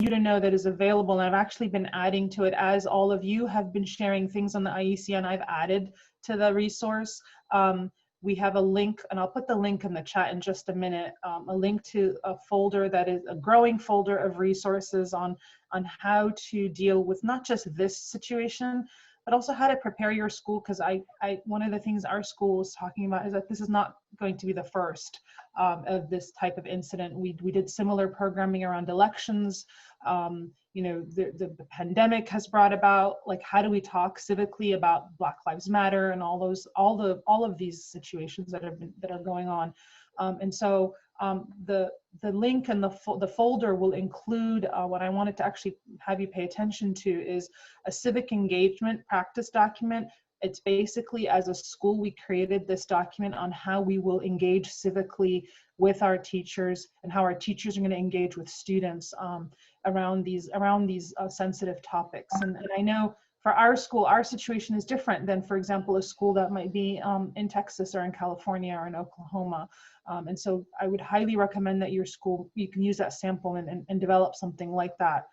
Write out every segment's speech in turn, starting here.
you to know that is available. And I've actually been adding to it as all of you have been sharing things on the IEC, and I've added to the resource. We have a link, and I'll put the link in the chat in just a minute, a link to a folder that is a growing folder of resources on how to deal with not just this situation, but also how to prepare your school. Because one of the things our school is talking about is that this is not going to be the first of this type of incident. We did similar programming around elections. You know, the pandemic has brought about, like, how do we talk civically about Black Lives Matter and all of these situations that are going on. And so the link and the folder will include what I wanted to actually have you pay attention to is a civic engagement practice document. It's basically, as a school, we created this document on how we will engage civically with our teachers and how our teachers are going to engage with students around these sensitive topics. And I know for our school, our situation is different than, for example, a school that might be in Texas or in California or in Oklahoma. And so I would highly recommend that your school, you can use that sample and develop something like that.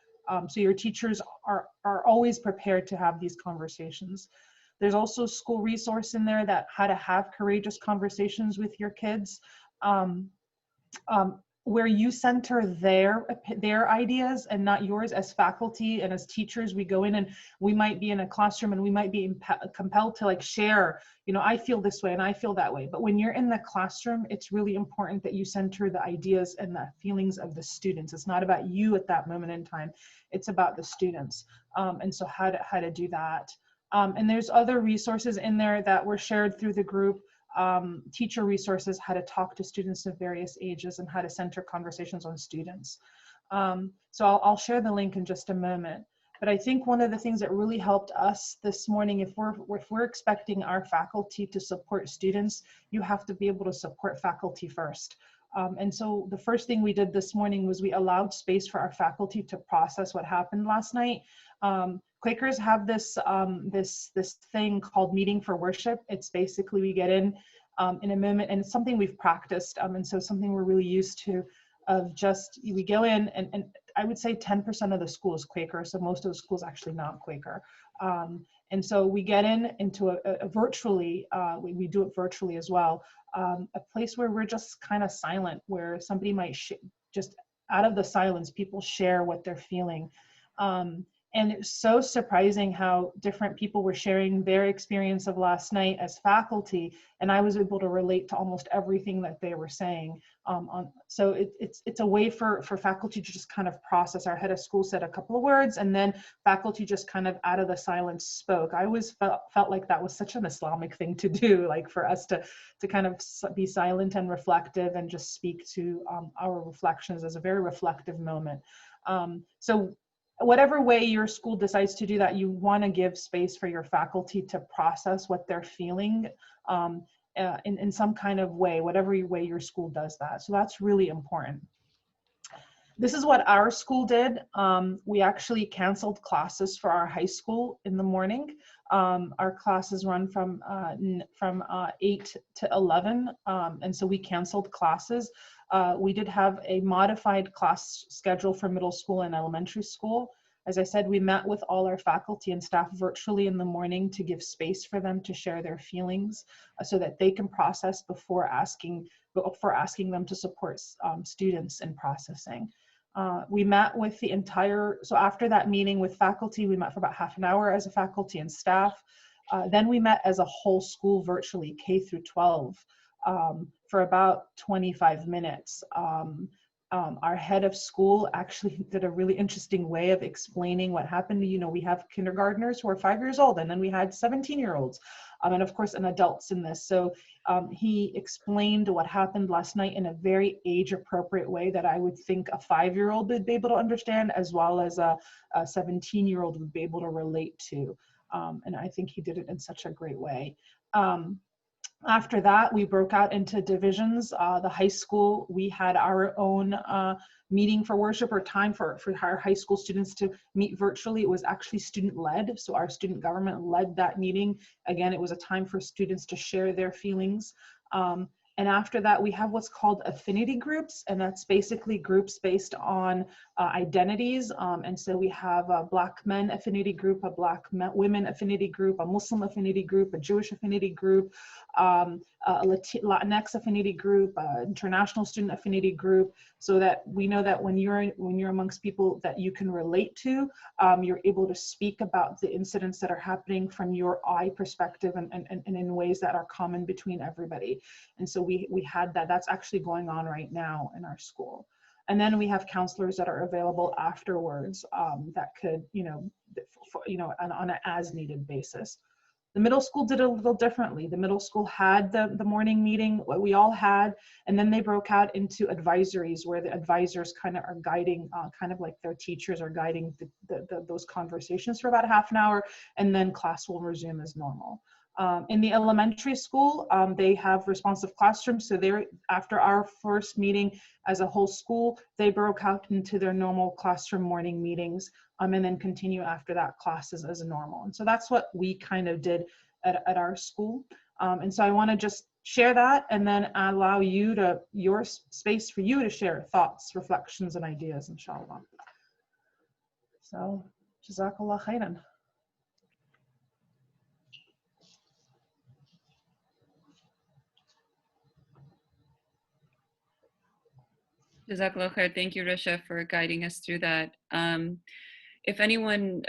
So your teachers are always prepared to have these conversations. There's also school resource in there that how to have courageous conversations with your kids, where you center their ideas and not yours. As faculty and as teachers, we go in and we might be in a classroom and we might be compelled to, like, share, you know, I feel this way and I feel that way. But when you're in the classroom, it's really important that you center the ideas and the feelings of the students. It's not about you at that moment in time. It's about the students. And so how to do that. And there's other resources in there that were shared through the group, teacher resources, how to talk to students of various ages and how to center conversations on students. So I'll share the link in just a moment. But I think one of the things that really helped us this morning, if we're expecting our faculty to support students, you have to be able to support faculty first. And so the first thing we did this morning was we allowed space for our faculty to process what happened last night. Quakers have this thing called meeting for worship. It's basically we get in a moment, and it's something we've practiced, and so something we're really used to, of just, we go in, and I would say 10% of the school is Quaker, so most of the school is actually not Quaker. And so we get into a virtually, we do it virtually as well, a place where we're just kind of silent, where somebody might just out of the silence, people share what they're feeling. And it's so surprising how different people were sharing their experience of last night as faculty, and I was able to relate to almost everything that they were saying. So it's a way for faculty to just kind of process. Our head of school said a couple of words, and then faculty just kind of out of the silence spoke. I always felt like that was such an Islamic thing to do, like for us to kind of be silent and reflective and just speak to our reflections as a very reflective moment. So whatever way your school decides to do that, you want to give space for your faculty to process what they're feeling in some kind of way, whatever way your school does that. So that's really important. This is what our school did. We actually canceled classes for our high school in the morning. Our classes run from 8 to 11, and so we canceled classes. We did have a modified class schedule for middle school and elementary school. As I said, we met with all our faculty and staff virtually in the morning to give space for them to share their feelings so that they can process before asking them to support students in processing. We met with the entire, so after that meeting with faculty, we met for about half an hour as a faculty and staff. Then we met as a whole school virtually, K through 12, for about 25 minutes. Our head of school actually did a really interesting way of explaining what happened. You know, we have kindergartners who are 5 years old, and then we had 17-year-olds, and of course, and adults in this. So he explained what happened last night in a very age-appropriate way that I would think a 5-year-old would be able to understand, as well as a 17-year-old would be able to relate to. And I think he did it in such a great way. After that, we broke out into divisions. The high school, we had our own meeting for worship, or time for our high school students to meet virtually. It was actually student-led, so our student government led that meeting. Again, it was a time for students to share their feelings. And after that, we have what's called affinity groups, and that's basically groups based on identities. And so we have a Black men affinity group, a women affinity group, a Muslim affinity group, a Jewish affinity group, a Latinx affinity group, international student affinity group, so that we know that when you're amongst people that you can relate to, you're able to speak about the incidents that are happening from your eye perspective and in ways that are common between everybody. And so we had that. That's actually going on right now in our school. And then we have counselors that are available afterwards that could, on an as needed basis. The middle school did a little differently. The middle school had the morning meeting, what we all had, and then they broke out into advisories where the advisors kind of are guiding, kind of like their teachers are guiding those conversations for about a half an hour, and then class will resume as normal. In the elementary school, they have responsive classrooms. So they're, after our first meeting as a whole school, they broke out into their normal classroom morning meetings, and then continue after that classes as normal. And so that's what we kind of did at our school. And so I want to just share that and then allow you to, your space for you to share thoughts, reflections, and ideas, inshallah. So, Jazakallah khairan. Jazakallah khair. Thank you, Risha, for guiding us through that. If anyone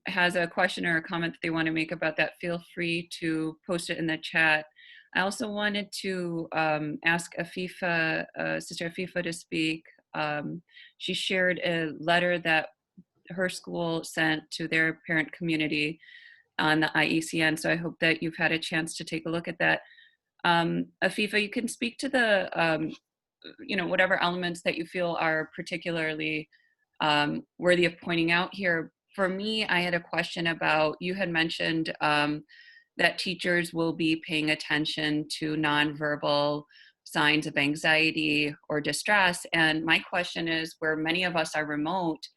has a question or a comment that they want to make about that, feel free to post it in the chat. I also wanted to ask Afifa, Sister Afifa, to speak. She shared a letter that her school sent to their parent community on the IECN, so I hope that you've had a chance to take a look at that. Afifa, you can speak to the whatever elements that you feel are particularly worthy of pointing out here. For me, I had a question about, you had mentioned that teachers will be paying attention to nonverbal signs of anxiety or distress. And my question is, where many of us are remote,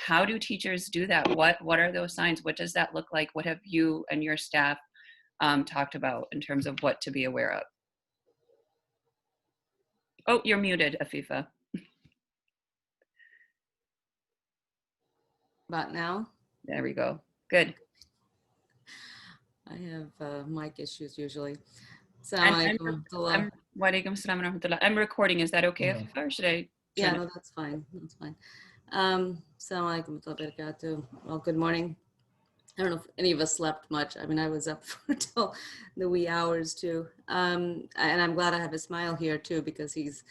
how do teachers do that? What are those signs? What does that look like? What have you and your staff talked about in terms of what to be aware of? Oh, you're muted, Afifa. About now? There we go. Good. I have mic issues usually. I'm recording. Is that okay, Afifa, or should I? Yeah, no, that's fine. That's fine. Assalamu alaikum warahmatullahi wabarakatuh. Well, good morning. I don't know if any of us slept much. I mean, I was up until the wee hours too. And I'm glad I have Ismail here too, because he's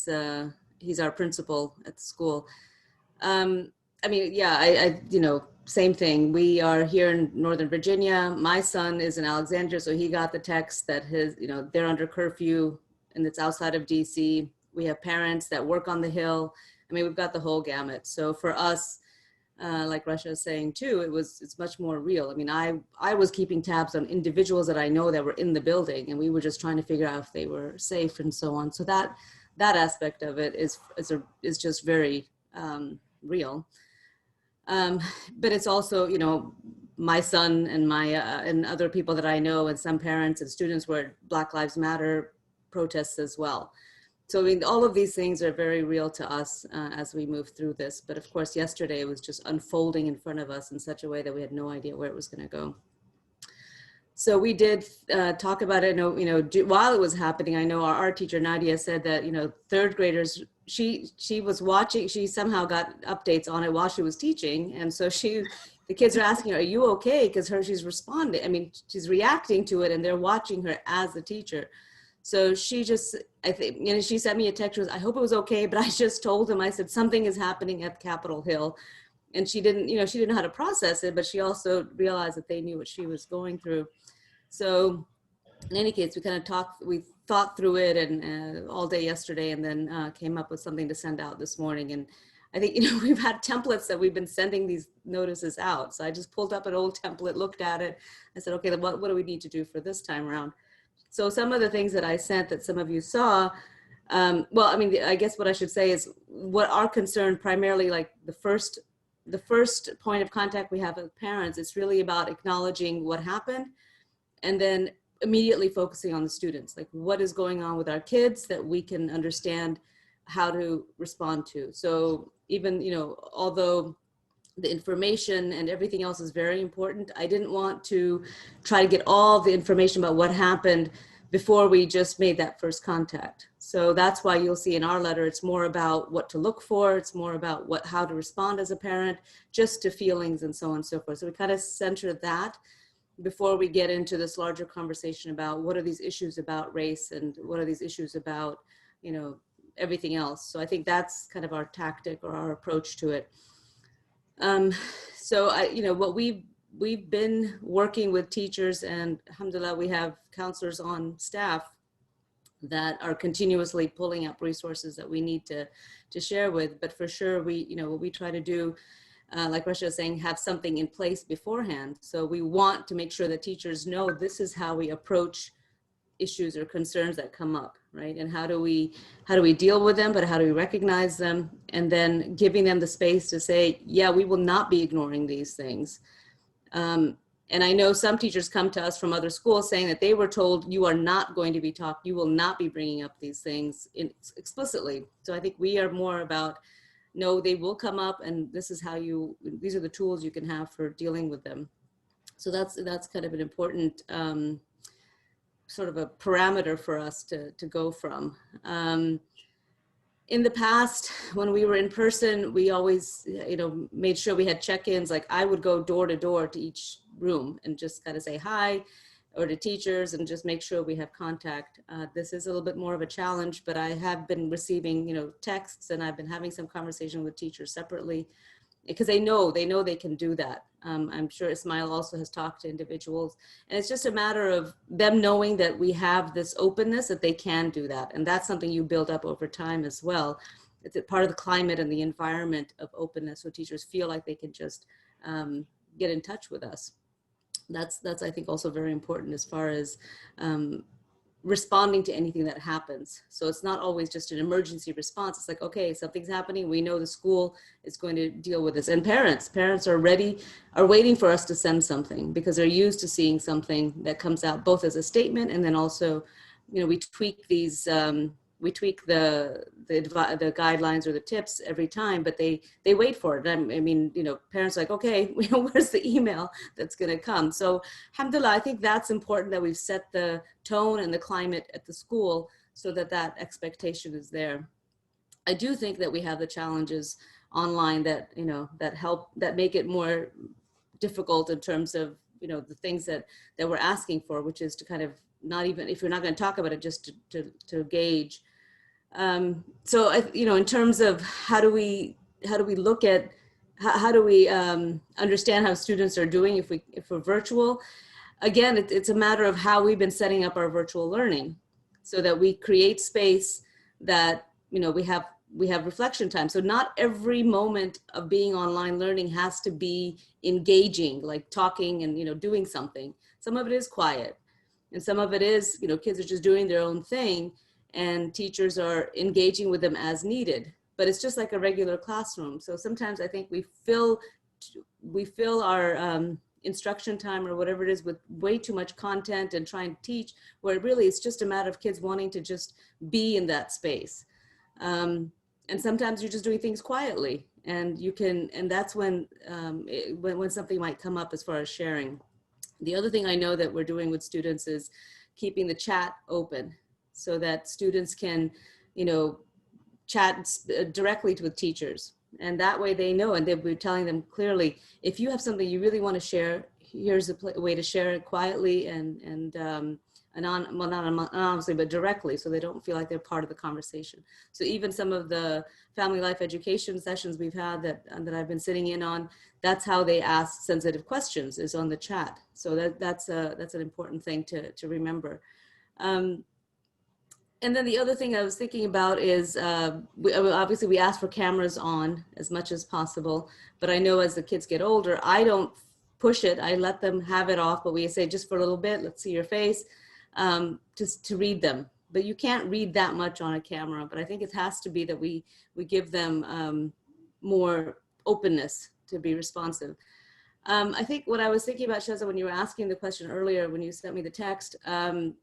our principal at the school. I mean, yeah, same thing. We are here in Northern Virginia. My son is in Alexandria, so he got the text that they're under curfew and it's outside of DC. We have parents that work on the Hill. I mean, we've got the whole gamut. So for us, like Rasha is saying too, it's much more real. I mean, I was keeping tabs on individuals that I know that were in the building, and we were just trying to figure out if they were safe and so on. So that aspect of it is just very real. But it's also, my son and and other people that I know, and some parents and students were Black Lives Matter protests as well. So I mean, all of these things are very real to us as we move through this. But of course, yesterday it was just unfolding in front of us in such a way that we had no idea where it was going to go. So we did talk about it, while it was happening. I know our art teacher, Nadia, said that, third graders, she was watching, she somehow got updates on it while she was teaching. And so the kids are asking her, are you okay? Because she's responding. I mean, she's reacting to it and they're watching her as a teacher. So she just, I think, she sent me a text, I hope it was okay, but I just told him, I said, something is happening at Capitol Hill. And she didn't know how to process it, but she also realized that they knew what she was going through. So in any case, we thought through it and all day yesterday, and then came up with something to send out this morning. And I think, we've had templates that we've been sending these notices out. So I just pulled up an old template, looked at it. I said, okay, what do we need to do for this time around? So some of the things that I sent that some of you saw, well, I mean, I guess what I should say is what our concern primarily, like the first point of contact we have with parents, it's really about acknowledging what happened and then immediately focusing on the students, like what is going on with our kids that we can understand how to respond to. So even, you know, although the information and everything else is very important, I didn't want to try to get all the information about what happened before we just made that first contact. So that's why you'll see in our letter, it's more about what to look for. It's more about how to respond as a parent, just to feelings and so on and so forth. So we kind of center that before we get into this larger conversation about what are these issues about race and what are these issues about, you know, everything else. So I think that's kind of our tactic or our approach to it. So you know, what we've been working with teachers, and alhamdulillah, we have counselors on staff that are continuously pulling up resources that we need to share with. But for sure, you know, what we try to do, like Rasha was saying, have something in place beforehand. So we want to make sure that teachers know this is how we approach issues or concerns that come up, right? And how do we deal with them, but how do we recognize them? And then giving them the space to say, yeah, we will not be ignoring these things. And I know some teachers come to us from other schools saying that they were told, you are not going to be talked, you will not be bringing up these things explicitly. So I think we are more about, no, they will come up, and this is how these are the tools you can have for dealing with them. So that's kind of an important sort of a parameter for us to go from. In the past, when we were in person, we always, you know, made sure we had check-ins. Like I would go door to door to each room and just kind of say hi, or to teachers, and just make sure we have contact. This is a little bit more of a challenge, but I have been receiving, you know, texts, and I've been having some conversation with teachers separately, because they know they can do that. I'm sure Ismail also has talked to individuals, and it's just a matter of them knowing that we have this openness, that they can do that. And that's something you build up over time as well. It's a part of the climate and the environment of openness, so teachers feel like they can just get in touch with us. That's I think also very important as far as responding to anything that happens. So it's not always just an emergency response. It's like, okay, something's happening. We know the school is going to deal with this. And parents are waiting for us to send something, because they're used to seeing something that comes out both as a statement, and then also, you know, we tweak these, we tweak the guidelines or the tips every time, but they wait for it. I mean, you know, parents are like, okay, where's the email that's going to come? So alhamdulillah, I think that's important, that we've set the tone and the climate at the school so that that expectation is there. I do think that we have the challenges online that, you know, that make it more difficult in terms of, you know, the things that we're asking for, which is to kind of, not even, if you're not going to talk about it, just to gauge. So you know, in terms of how do we look at, how do we understand how students are doing if we're virtual? Again, it's a matter of how we've been setting up our virtual learning, so that we create space that, you know, we have reflection time. So not every moment of being online learning has to be engaging, like talking and, you know, doing something. Some of it is quiet, and some of it is, you know, kids are just doing their own thing, and teachers are engaging with them as needed. But it's just like a regular classroom. So sometimes I think we fill our instruction time or whatever it is with way too much content and trying to teach, where really it's just a matter of kids wanting to just be in that space. And sometimes you're just doing things quietly, and that's when something might come up as far as sharing. The other thing I know that we're doing with students is keeping the chat open, so that students can, you know, chat directly with teachers. And that way they know, and we're telling them clearly, if you have something you really want to share, here's a way to share it quietly and not anonymously, but directly, so they don't feel like they're part of the conversation. So even some of the family life education sessions we've had that I've been sitting in on, that's how they ask sensitive questions, is on the chat. So that's an important thing to remember. And then the other thing I was thinking about is, obviously we ask for cameras on as much as possible, but I know as the kids get older, I push it. I let them have it off, but we say just for a little bit, let's see your face, just to read them. But you can't read that much on a camera, but I think it has to be that we give them more openness to be responsive. I think what I was thinking about, Sheza, when you were asking the question earlier, when you sent me the text, again,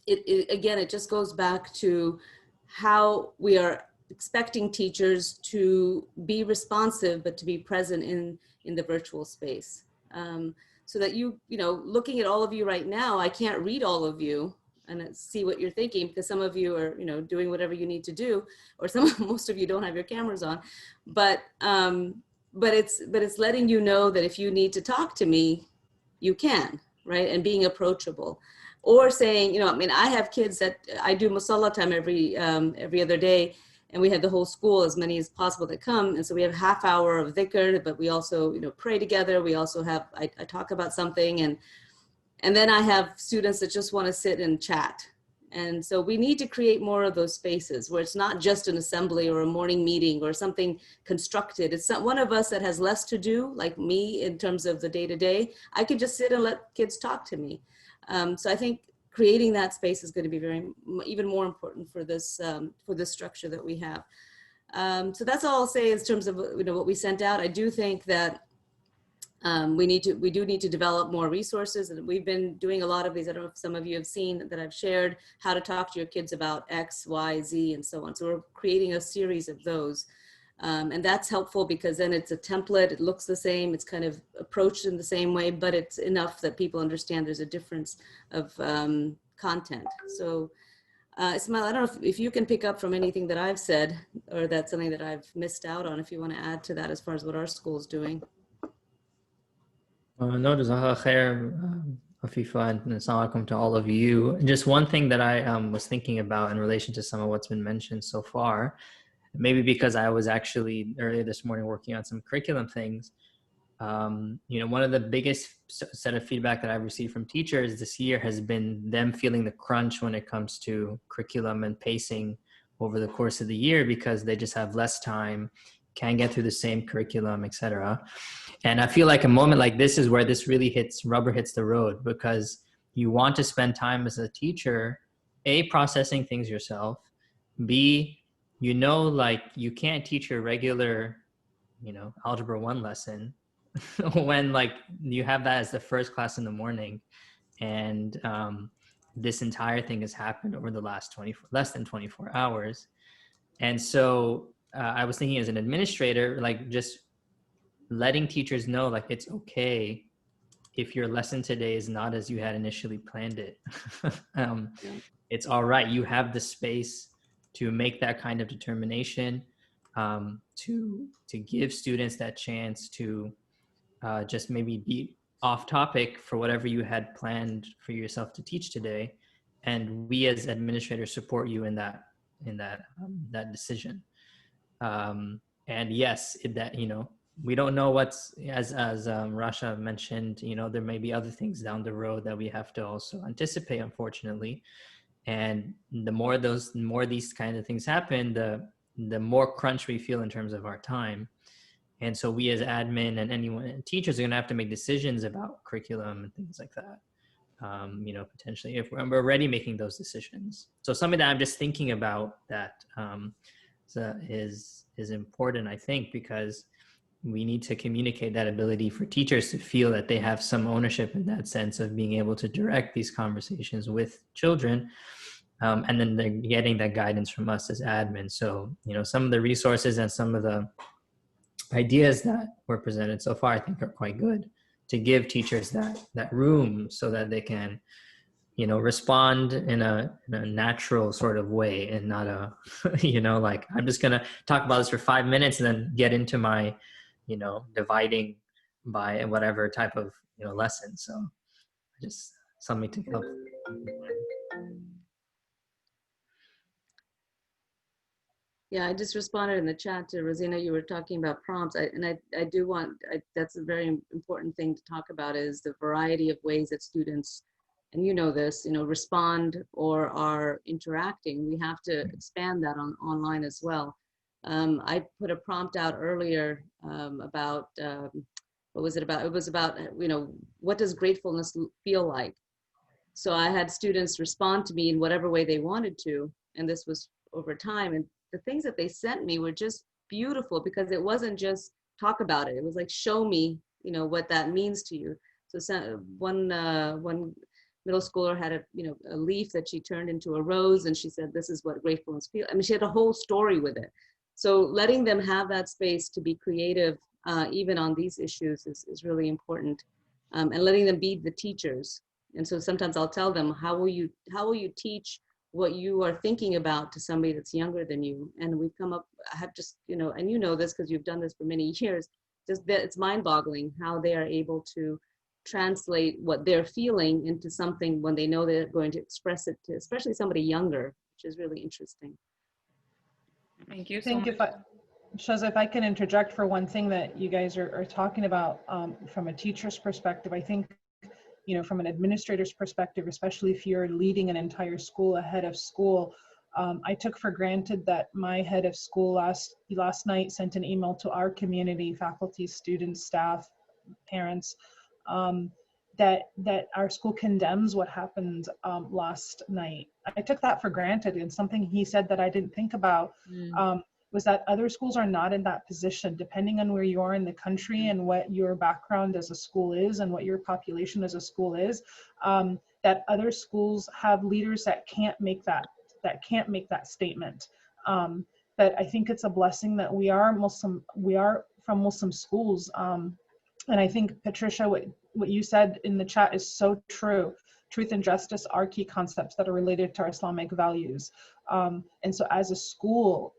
it just goes back to how we are expecting teachers to be responsive, but to be present in the virtual space. So that you know, looking at all of you right now, I can't read all of you and see what you're thinking, because some of you are, you know, doing whatever you need to do, or most of you don't have your cameras on, but it's letting you know that if you need to talk to me, you can, right? And being approachable, or saying, you know, I mean, I have kids that I do musalla time every other day, and we have the whole school, as many as possible that come. And so we have half hour of dhikr, but we also, you know, pray together. We also have, I talk about something, and then I have students that just want to sit and chat. And so we need to create more of those spaces where it's not just an assembly or a morning meeting or something constructed. It's not one of us that has less to do, like me, in terms of the day-to-day. I can just sit and let kids talk to me. So I think creating that space is going to be even more important for this structure that we have. So that's all I'll say in terms of, you know, what we sent out. I do think that we do need to develop more resources, and we've been doing a lot of these. I don't know if some of you have seen that I've shared how to talk to your kids about X, Y, Z, and so on. So we're creating a series of those. And that's helpful because then it's a template, it looks the same, it's kind of approached in the same way, but it's enough that people understand there's a difference of content. So Ismail, I don't know if you can pick up from anything that I've said, or that's something that I've missed out on, if you want to add to that as far as what our school's doing. No, jazakallah khair, Afifa, and assalamu alaikum to all of you. Just one thing that I was thinking about in relation to some of what's been mentioned so far, maybe because I was actually earlier this morning working on some curriculum things. You know, one of the biggest set of feedback that I've received from teachers this year has been them feeling the crunch when it comes to curriculum and pacing over the course of the year, because they just have less time, can't get through the same curriculum, etc. And I feel like a moment like this is where this really rubber hits the road, because you want to spend time as a teacher, A, processing things yourself, B, you know, like you can't teach your regular, you know, Algebra 1 lesson when like you have that as the first class in the morning, and this entire thing has happened over the last less than 24 hours. And so I was thinking as an administrator, like just letting teachers know, like, it's okay if your lesson today is not as you had initially planned it. It's all right. You have the space to make that kind of determination, to give students that chance to just maybe be off topic for whatever you had planned for yourself to teach today. And we as administrators support you in that decision. And yes, that, you know, we don't know what's, as Rasha mentioned, you know, there may be other things down the road that we have to also anticipate, unfortunately. And the more these kind of things happen, the more crunch we feel in terms of our time. And so we as admin and teachers are going to have to make decisions about curriculum and things like that. You know, potentially if we're already making those decisions. So something that I'm just thinking about that is important, I think, because we need to communicate that ability for teachers to feel that they have some ownership in that sense of being able to direct these conversations with children. And then they're getting that guidance from us as admin. So, you know, some of the resources and some of the ideas that were presented so far, I think, are quite good to give teachers that room so that they can, you know, respond in a natural sort of way, and not a, you know, like, I'm just going to talk about this for 5 minutes and then get into my, you know, dividing by whatever type of, you know, lesson. So just something to help. Yeah, I just responded in the chat to Rosina. You were talking about prompts, that's a very important thing to talk about, is the variety of ways that students, and you know this, you know, respond or are interacting. We have to expand that online as well. I put a prompt out earlier about, what was it about? It was about, you know, what does gratefulness feel like? So I had students respond to me in whatever way they wanted to, and this was over time. And the things that they sent me were just beautiful, because it wasn't just talk about it. It was like, show me you know, what that means to you. So one middle schooler had a leaf that she turned into a rose, and she said, this is what gratefulness feels. I mean, she had a whole story with it. So letting them have that space to be creative, even on these issues, is really important, and letting them be the teachers. And so sometimes I'll tell them, how will you teach what you are thinking about to somebody that's younger than you? And we've come up, I have just, and you know this because you've done this for many years, just that it's mind-boggling how they are able to translate what they're feeling into something when they know they're going to express it to, especially somebody younger, which is really interesting. Thank you I so think much. Shaza, if I can interject for one thing that you guys are talking about from a teacher's perspective, I think, from an administrator's perspective, especially if you're leading an entire school, a head of school, I took for granted that my head of school last night sent an email to our community, faculty, students, staff, parents, that our school condemns what happened last night. I took that for granted, and something he said that I didn't think about was that other schools are not in that position, depending on where you are in the country and what your background as a school is and what your population as a school is, that other schools have leaders that can't make that statement. But I think it's a blessing that we are from Muslim schools. And I think, Patricia, what you said in the chat is so true. Truth and justice are key concepts that are related to our Islamic values. And so as a school,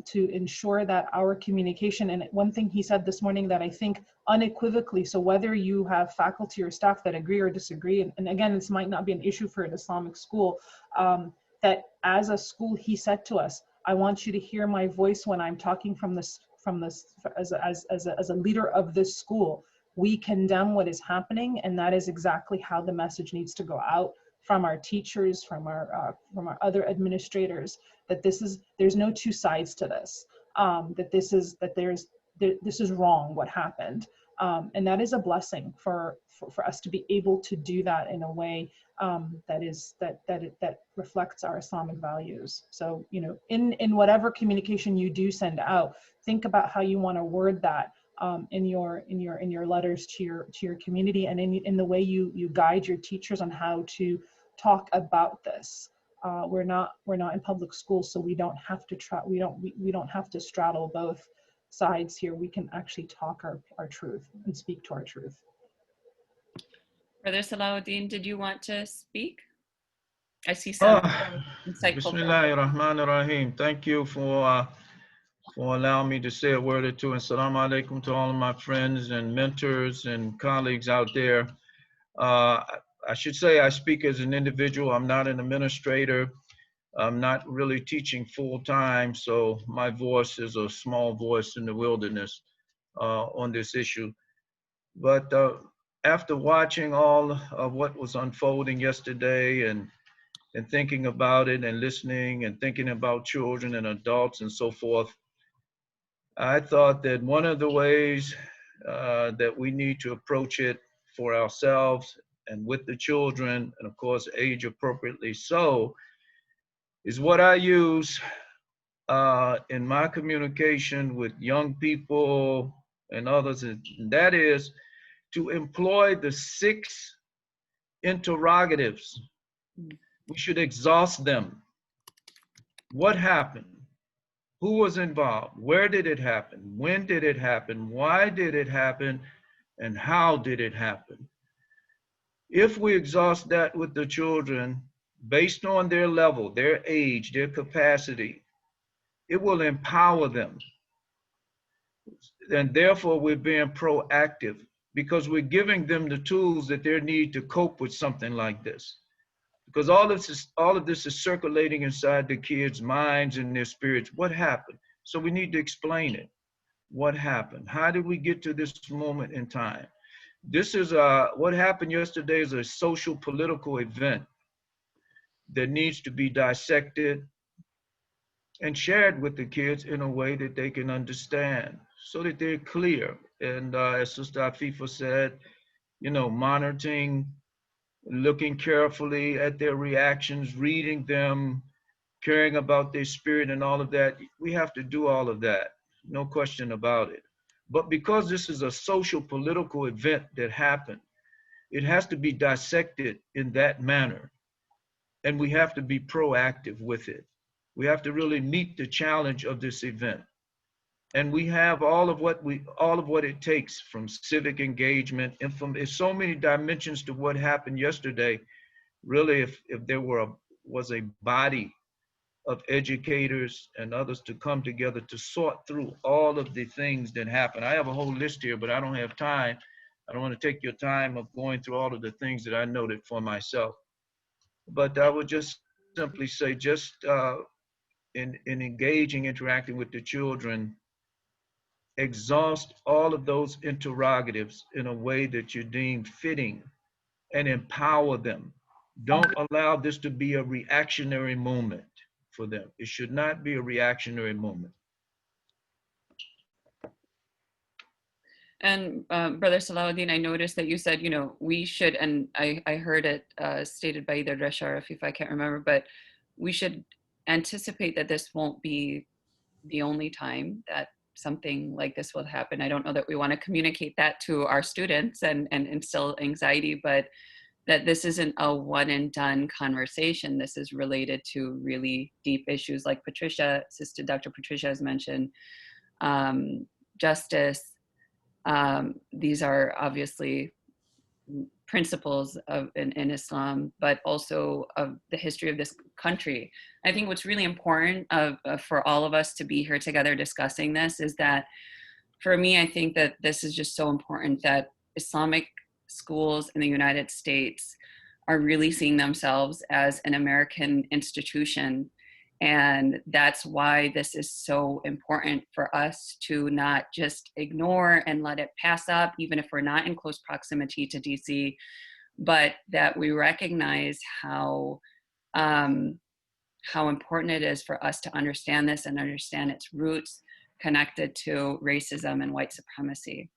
to ensure that our communication, and one thing he said this morning that I think unequivocally, so whether you have faculty or staff that agree or disagree, and again, this might not be an issue for an Islamic school, that as a school, he said to us, I want you to hear my voice when I'm talking as a leader of this school. We condemn what is happening, and that is exactly how the message needs to go out from our teachers, from our other administrators, that there's no two sides to this, that this is wrong what happened, and that is a blessing for us to be able to do that in a way that reflects our Islamic values. So in whatever communication you do send out, think about how you want to word that in your letters to your community, and in the way you guide your teachers on how to talk about this. We're not in public schools, so we don't have to straddle both sides here. We can actually talk our truth and speak to our truth. Brother Salahuddin, did you want to speak? I see some insightful. Bismillahir Rahmanir Rahim. Thank you for allowing me to say a word or two. And Assalamu alaikum to all of my friends and mentors and colleagues out there. I should say I speak as an individual. I'm not an administrator. I'm not really teaching full time, so my voice is a small voice in the wilderness on this issue. But after watching all of what was unfolding yesterday and thinking about it and listening and thinking about children and adults and so forth, I thought that one of the ways that we need to approach it for ourselves and with the children, and of course age appropriately so, is what I use in my communication with young people and others, and that is to employ the 6 interrogatives. We should exhaust them. What happened? Who was involved? Where did it happen? When did it happen? Why did it happen? And how did it happen? If we exhaust that with the children, based on their level, their age, their capacity, it will empower them. And therefore, we're being proactive because we're giving them the tools that they need to cope with something like this. Because all of this is circulating inside the kids' minds and their spirits. What happened? So we need to explain it. What happened? How did we get to this moment in time? This is what happened yesterday is a social political event that needs to be dissected and shared with the kids in a way that they can understand, so that they're clear. And as Sister Afifa said, monitoring, looking carefully at their reactions, reading them, caring about their spirit and all of that. We have to do all of that, no question about it. But because this is a social political event that happened, it has to be dissected in that manner. And we have to be proactive with it. We have to really meet the challenge of this event. And we have all of what it takes, from civic engagement, and from, there's so many dimensions to what happened yesterday. Really, if there was a body of educators and others to come together to sort through all of the things that happened. I have a whole list here, but I don't have time. I don't want to take your time of going through all of the things that I noted for myself. But I would just simply say, just in engaging, interacting with the children, exhaust all of those interrogatives in a way that you deem fitting and empower them. Don't allow this to be a reactionary moment for them. It should not be a reactionary moment. And Brother Salahuddin, I noticed that you said, you know, we should, and I heard it stated by either Resha or if I can't remember, but we should anticipate that this won't be the only time that something like this will happen. I don't know that we want to communicate that to our students and instill anxiety, but that this isn't a one and done conversation. This is related to really deep issues like Sister Dr. Patricia has mentioned, justice. These are obviously principles in Islam, but also of the history of this country. I think what's really important for all of us to be here together discussing this is that, for me, I think that this is just so important that Islamic schools in the United States are really seeing themselves as an American institution. And that's why this is so important for us to not just ignore and let it pass up, even if we're not in close proximity to DC, but that we recognize how important it is for us to understand this and understand its roots connected to racism and white supremacy.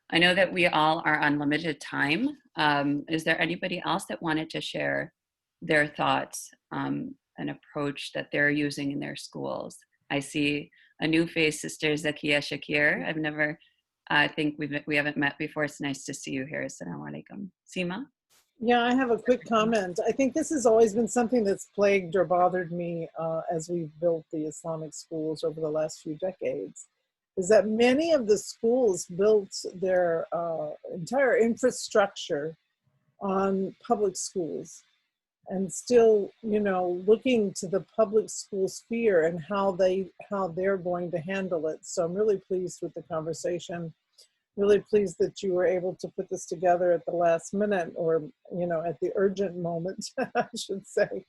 I know that we all are on limited time. Is there anybody else that wanted to share their thoughts, an approach that they're using in their schools? I see a new face, Sister Zakia Shakir. I've never, I think we haven't met before. It's nice to see you here. Assalamu alaikum. Seema? Yeah, I have a quick comment. I think this has always been something that's plagued or bothered me as we've built the Islamic schools over the last few decades, is that many of the schools built their entire infrastructure on public schools, and still, you know, looking to the public school sphere and how they're going to handle it. So I'm really pleased with the conversation. Really pleased that you were able to put this together at the last minute, or, you know, at the urgent moment, I should say.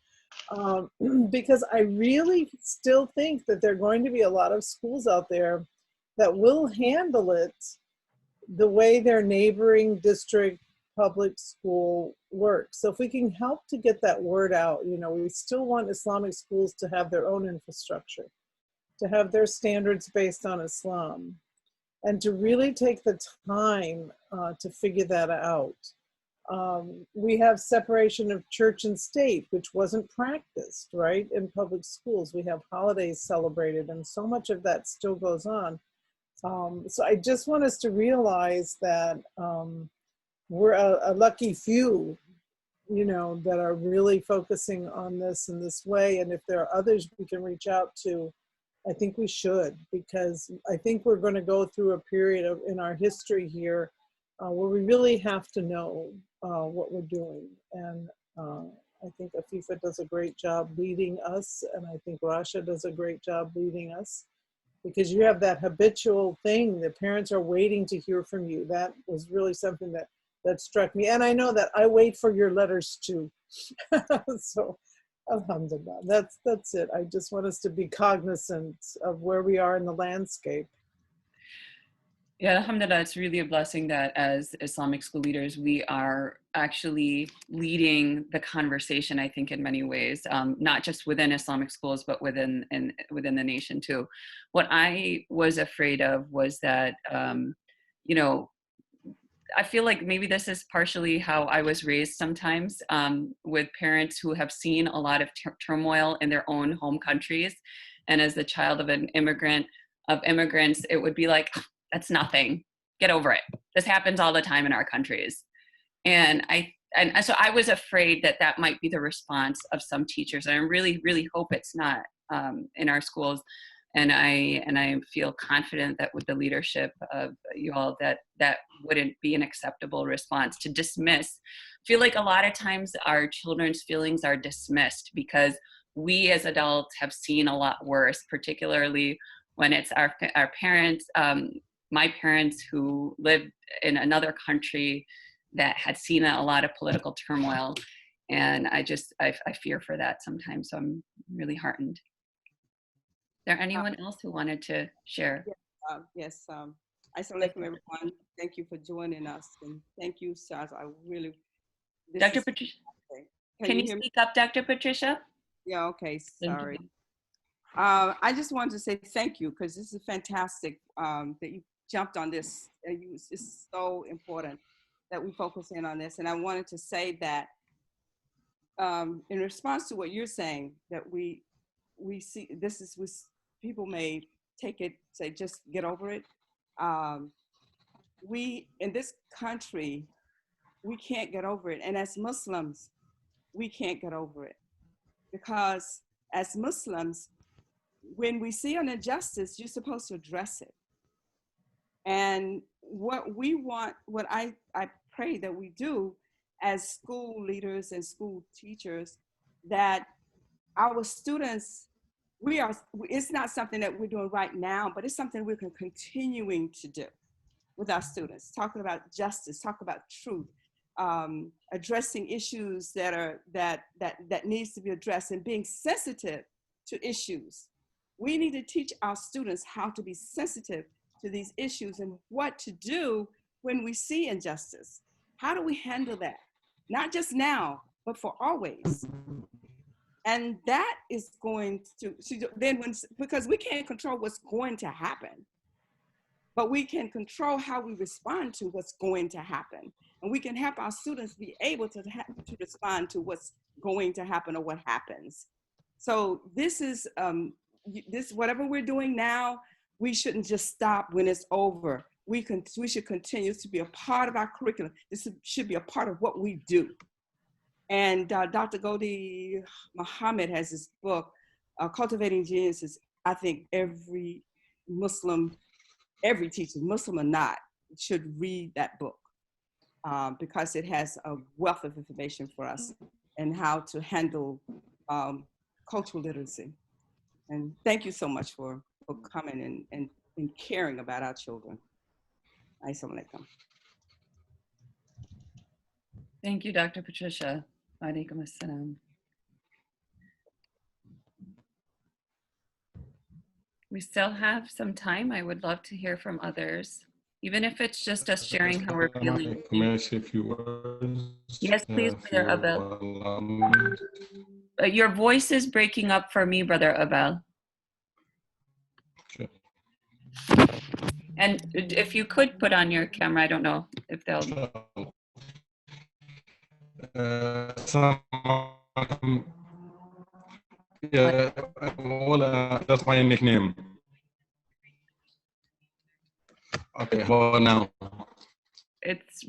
Because I really still think that there are going to be a lot of schools out there that will handle it the way their neighboring district public school works. So if we can help to get that word out, you know, we still want Islamic schools to have their own infrastructure, to have their standards based on Islam, and to really take the time to figure that out. We have separation of church and state, which wasn't practiced, right, in public schools. We have holidays celebrated, and so much of that still goes on. So I just want us to realize that we're a lucky few, you know, that are really focusing on this in this way. And if there are others we can reach out to, I think we should, because I think we're going to go through a period in our history here where we really have to know what we're doing. And I think Afifa does a great job leading us, and I think Rasha does a great job leading us, because you have that habitual thing. The parents are waiting to hear from you. That was really something that struck me. And I know that I wait for your letters too. So alhamdulillah, that's it. I just want us to be cognizant of where we are in the landscape. Yeah, alhamdulillah, it's really a blessing that as Islamic school leaders, we are actually leading the conversation, I think, in many ways, not just within Islamic schools, but within the nation too. What I was afraid of was that, you know, I feel like maybe this is partially how I was raised sometimes, with parents who have seen a lot of turmoil in their own home countries. And as the child of an immigrant, of immigrants, it would be like, that's nothing. Get over it. This happens all the time in our countries. And so I was afraid that that might be the response of some teachers. And I really, really hope it's not in our schools. And I feel confident that with the leadership of you all, that wouldn't be an acceptable response to dismiss. I feel like a lot of times our children's feelings are dismissed because we as adults have seen a lot worse, particularly when it's our parents, my parents who lived in another country that had seen a lot of political turmoil. And I fear for that sometimes. So I'm really heartened. Is there anyone else who wanted to share? Yes. Assalamu alaikum, everyone. Thank you for joining us. And thank you, Shaz. I really. Dr. Patricia, can you speak up, Dr. Patricia? Yeah, okay. Thank Sorry. you. I just wanted to say thank you because this is fantastic that you jumped on this. It's so important that we focus in on this. And I wanted to say that in response to what you're saying, that we see this is people may take it, say, just get over it. We, in this country, we can't get over it. And as Muslims, we can't get over it. Because as Muslims, when we see an injustice, you're supposed to address it. And what we want, what I pray that we do as school leaders and school teachers, that our students, it's not something that we're doing right now, but it's something we're continuing to do with our students, talking about justice, talk about truth, addressing issues that needs to be addressed, and being sensitive to issues. We need to teach our students how to be sensitive to these issues and what to do when we see injustice. How do we handle that? Not just now, but for always. And that is going to, because we can't control what's going to happen, but we can control how we respond to what's going to happen. And we can help our students be able to respond to what's going to happen or what happens. So this is, whatever we're doing now, we shouldn't just stop when it's over. We should continue to be a part of our curriculum. This should be a part of what we do. And Dr. Gholdy Muhammad has this book, Cultivating Geniuses. I think every Muslim, every teacher, Muslim or not, should read that book because it has a wealth of information for us and how to handle cultural literacy. And thank you so much for coming and caring about our children. Assalamu alaikum. Thank you, Dr. Patricia. Alaikum assalam. We still have some time. I would love to hear from others, even if it's just us sharing how we're feeling. May I say a few words? Yes, please, Brother Abel. Your voice is breaking up for me, Brother Abel. Sure. And if you could put on your camera, I don't know if they'll. Yeah, that's my nickname. Okay, well now. It's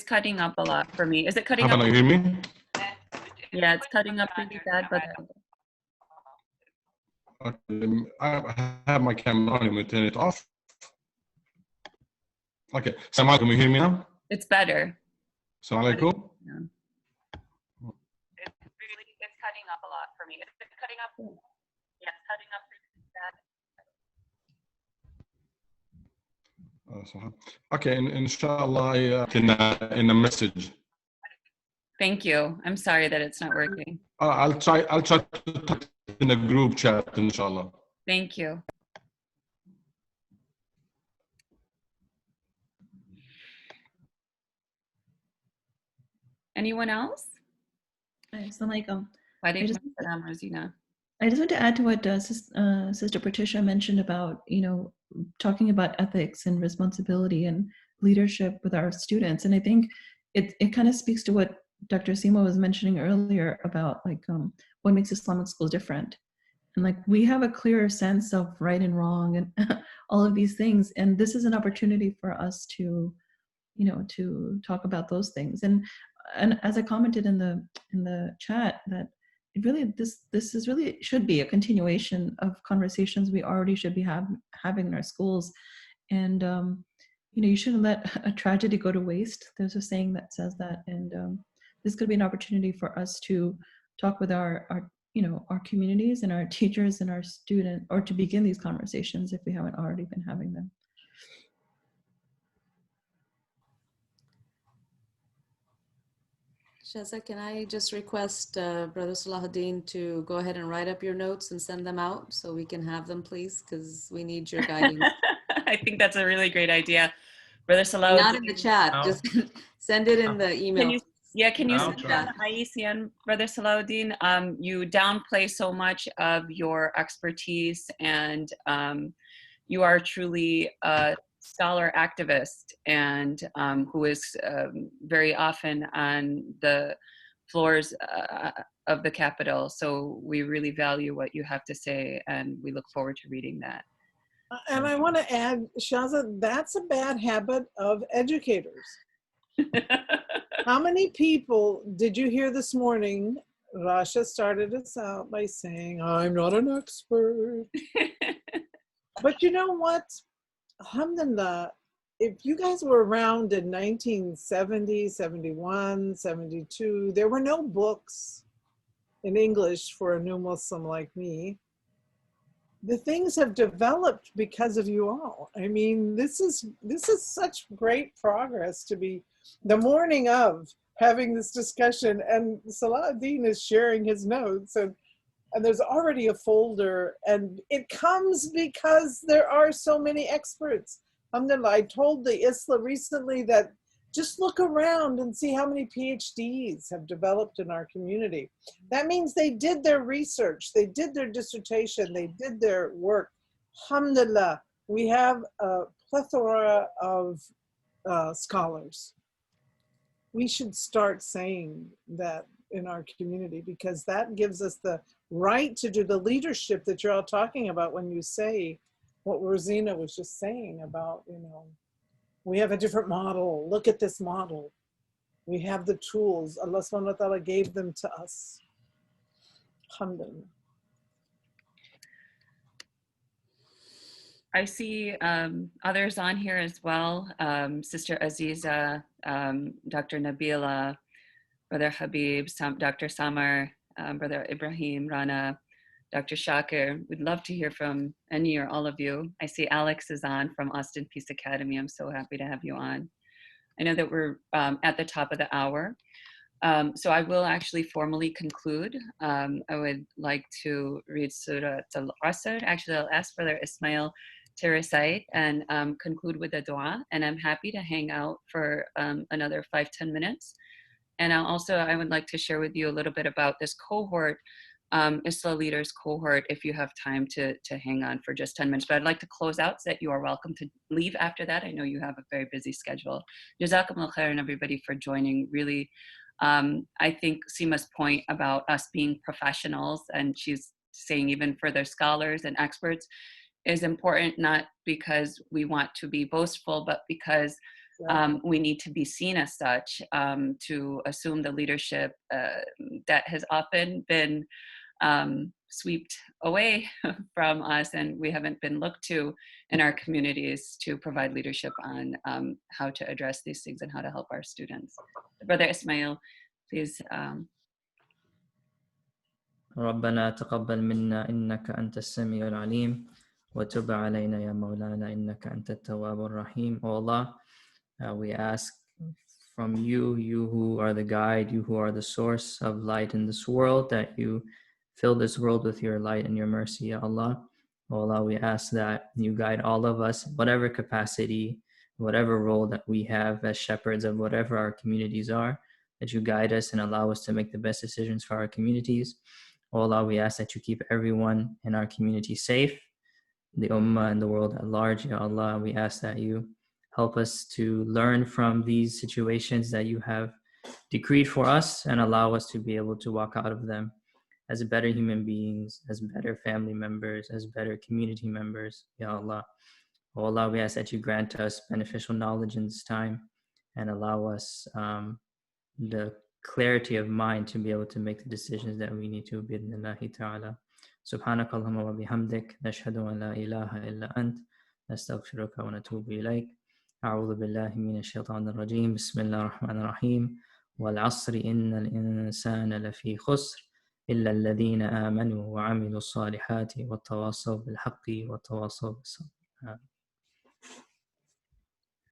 cutting up a lot for me. Is it cutting How up? can you hear me? Yeah, it's cutting up really bad, Brother Abel. Okay, I have my camera on. Let me turn it off. Okay, Assalamu alaikum, you hear me now? It's better. Assalamu alaikum. Yeah. It's cutting up a lot for me. It's cutting up. Yeah, it's cutting up really bad. Okay, inshallah, in a message. Thank you. I'm sorry that it's not working. I'll try to put in a group chat, inshallah. Thank you. Anyone else? Assalamu alaikum. Walaikum assalam, Rosina. I just want to add to what Sister Patricia mentioned about, talking about ethics and responsibility and leadership with our students. And I think it kind of speaks to what Dr. Sima was mentioning earlier about what makes Islamic schools different. And like we have a clearer sense of right and wrong and all of these things. And this is an opportunity for us to, you know, to talk about those things. And as I commented in the chat, that it really this is really should be a continuation of conversations we already should be having in our schools. And you know, you shouldn't let a tragedy go to waste. There's a saying that says that. And this could be an opportunity for us to talk with our you know, our communities and our teachers and our students, or to begin these conversations if we haven't already been having them. Shaza, can I just request Brother Salahuddin to go ahead and write up your notes and send them out so we can have them, please, because we need your guidance. I think that's a really great idea. Brother Salahuddin. Not in the chat, just send it in the email. Can you send try. that IECN, Brother Salahuddin? You downplay so much of your expertise, and you are truly a scholar activist, and who is very often on the floors of the Capitol. So we really value what you have to say, and we look forward to reading that. And I want to add, Shaza, that's a bad habit of educators. How many people did you hear this morning? Rasha started us out by saying, I'm not an expert. But you know what? Alhamdulillah, if you guys were around in 1970, 71, 72, there were no books in English for a new Muslim like me. The things have developed because of you all. I mean, this is such great progress to be the morning of having this discussion, and Salahuddin is sharing his notes, and there's already a folder, and it comes because there are so many experts. Alhamdulillah, I told the ISLA recently that just look around and see how many PhDs have developed in our community. That means they did their research, they did their dissertation, they did their work. Alhamdulillah, we have a plethora of scholars. We should start saying that in our community, because that gives us the right to do the leadership that you're all talking about when you say what Rosina was just saying about, you know, we have a different model. Look at this model. We have the tools. Allah subhanahu wa ta'ala gave them to us. Alhamdulillah. I see others on here as well. Sister Aziza, Dr. Nabila, Brother Habib, Dr. Samar, Brother Ibrahim, Rana, Dr. Shakir. We'd love to hear from any or all of you. I see Alex is on from Austin Peace Academy. I'm so happy to have you on. I know that we're at the top of the hour. So I will actually formally conclude. I would like to read Surah Al-Asr. Actually, I'll ask Brother Ismail to recite and conclude with a dua. And I'm happy to hang out for another 5-10 minutes. And I would like to share with you a little bit about this cohort, ISLA Leaders cohort, if you have time to hang on for just 10 minutes. But I'd like to close out so that you are welcome to leave after that. I know you have a very busy schedule. Jazakumullah khairan, everybody, for joining. Really, I think Seema's point about us being professionals, and she's saying even for their scholars and experts, is important, not because we want to be boastful, but because we need to be seen as such, to assume the leadership that has often been swept away from us, and we haven't been looked to in our communities to provide leadership on how to address these things and how to help our students. Brother Ismail, please. ربنا تقبل منا إنك أنت السميع العليم وتب علينا يا مولانا إنك أنت التواب الرحيم. O Allah, we ask from you, you who are the guide, you who are the source of light in this world, that you fill this world with your light and your mercy, Ya Allah. O Allah, we ask that you guide all of us, whatever capacity, whatever role that we have as shepherds of whatever our communities are, that you guide us and allow us to make the best decisions for our communities. O Allah, we ask that you keep everyone in our community safe, the Ummah and the world at large. Ya Allah, we ask that you help us to learn from these situations that you have decreed for us and allow us to be able to walk out of them as better human beings, as better family members, as better community members. Ya Allah. Oh Allah, we ask that you grant us beneficial knowledge in this time and allow us the clarity of mind to be able to make the decisions that we need to. Bi-idhnillahi ta'ala. سبحانك اللهم وبحمدك نشهد أن لا إله إلا أنت نستغفرك ونتوب إليك. أعوذ بالله من الشيطان الرجيم. بسم الله الرحمن الرحيم. والعصر إن الإنسان لفي خسر إلا الذين آمنوا وعملوا الصالحات وتواصوا بالحق وتواصوا بالصبر.